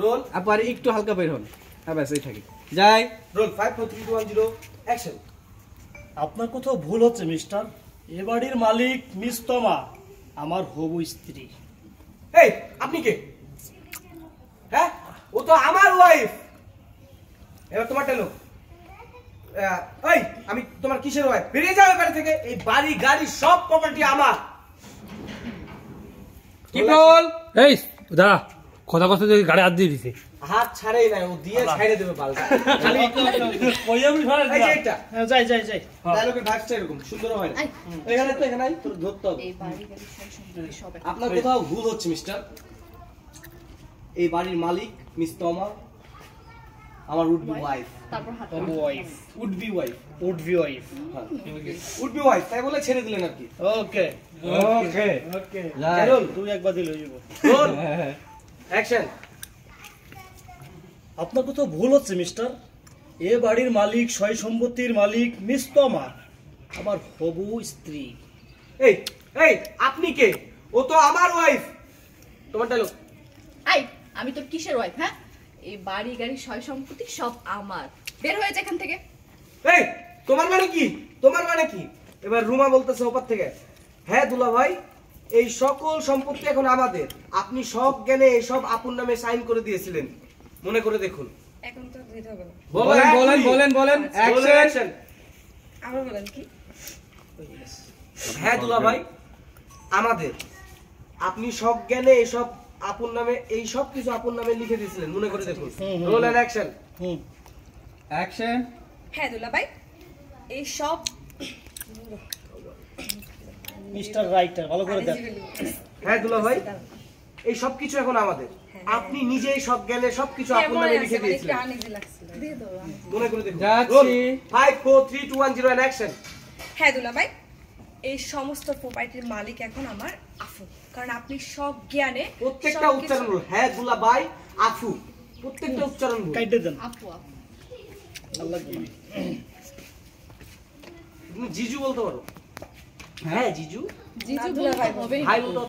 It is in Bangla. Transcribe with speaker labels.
Speaker 1: রোল
Speaker 2: আবার একটু হালকা বের হন। হ্যাঁ ব্যাস এই থাকি যাই।
Speaker 1: Roll 5 4 3 2 1 0 action.
Speaker 3: আপনার কোথাও ভুল হচ্ছে মিস্টার। এ বাড়ির মালিক মিস তমা আমার হবু স্ত্রী।
Speaker 1: এই আপনি কে? হ্যাঁ ও তো আমার ওয়াইফ। এবার তোমারটা লোক। এই আমি তোমার কিসের ওয়াইফ? বেরিয়ে যাও এখান থেকে। এই বাড়ি গাড়ি সব প্রপার্টি আমার।
Speaker 2: কি বল?
Speaker 4: এই দাঁড়া, কথা কথা গাড়ি হাত দিয়ে দিছে।
Speaker 1: হাত ছাড়েই না, ও দিয়ে ছাইড়ে দেবে বালটা। খালি
Speaker 3: ওই আমি ধরে
Speaker 1: এই যে এটা
Speaker 3: যাই
Speaker 1: ডায়লগের ভাষটা এরকম সুন্দর হয় না। এখানে তো এখানে তোর ধরতে হবে।
Speaker 5: এই বাড়ি গাড়ি সব
Speaker 1: আপনার কোথাও ভুল হচ্ছে মিস্টার। এই বাড়ির মালিক মিস তমা আমার উড বি ওয়াইফ।
Speaker 5: তারপর হাত
Speaker 3: wife
Speaker 1: would be wife.
Speaker 3: Would be wife.
Speaker 1: Would be wife তাই বলে ছেড়ে দিলেন আর কি।
Speaker 3: ওকে
Speaker 2: ওকে
Speaker 3: ওকে
Speaker 2: যাই।
Speaker 3: ক্যারল তুই একবার দিলে হয়ে যাবো।
Speaker 1: Roll action.
Speaker 3: আপনার কোথাও ভুল হচ্ছে মিস্টার। এ বাড়ির মালিক সয় সম্পত্তির মালিক মিস তমা আমার হবু স্ত্রী।
Speaker 1: এই এই আপনি কে? ও তো আমার ওয়াইফ। তোমার ডায়লগ।
Speaker 5: আই আমি তোর কিসের ওয়াইফ? হ্যাঁ, এই বাড়ি গাড়ি সয় সম্পত্তি সব আমার। বের হয়ে যা এখান থেকে।
Speaker 1: এই তোমার মানে কি? তোমার মানে কি? এবার রুমা বলতেছে ওপার থেকে, হ্যাঁ দুলা ভাই এই সকল সম্পত্তি এখন আমাদের। আপনি সব জ্ঞানে এসব আপন নামে সাইন করে দিয়েছিলেন, মনে করে দেখুন।
Speaker 6: এখন তো দিতে হবে না।
Speaker 2: বলেন
Speaker 1: অ্যাকশন।
Speaker 6: আবার বলেন কি?
Speaker 1: হ্যাঁ দুলা ভাই আমাদের। আপনি সব জ্ঞানে এসব আপন নামে এই সব কিছু আপন নামে লিখে দিয়েছিলেন, মনে করে দেখুন। Roll and action.
Speaker 2: অ্যাকশন।
Speaker 6: হ্যাঁ দুলাভাই, এই সব
Speaker 3: মিস্টার রাইটার ভালো করে দেখ।
Speaker 1: হ্যাঁ দুলা ভাই এই সব কিছু এখন আমাদের। আপনি নিজেই সব জ্ঞানে সবকিছু আপন নামে লিখে দিয়েছিলেন,
Speaker 6: আনইজি লাগছিল। দিয়ে দাও।
Speaker 1: মনে করে দেখুন।
Speaker 2: যাচ্ছি।
Speaker 1: 5 4 3 2 1 0 এন্ড অ্যাকশন।
Speaker 6: হ্যাঁ দুলাভাই, এই সমস্ত প্রপার্টির মালিক এখন আমার আফু, কারণ আপনি সব জ্ঞানে
Speaker 1: প্রত্যেকটা
Speaker 6: সবকিছু-
Speaker 1: উচ্চারণ ভুল। হ্যাঁ দুলা ভাই আফু প্রত্যেকটা উচ্চারণ ভুল।
Speaker 3: কাইটে দেন।
Speaker 5: আপু আপু
Speaker 3: আল্লাহ কি
Speaker 1: তুমি জিজু বলতে পারো। হ্যাঁ জিজু।
Speaker 5: জিজু
Speaker 6: দুলাভাই
Speaker 5: বলতে হবে
Speaker 1: ভাই বলতে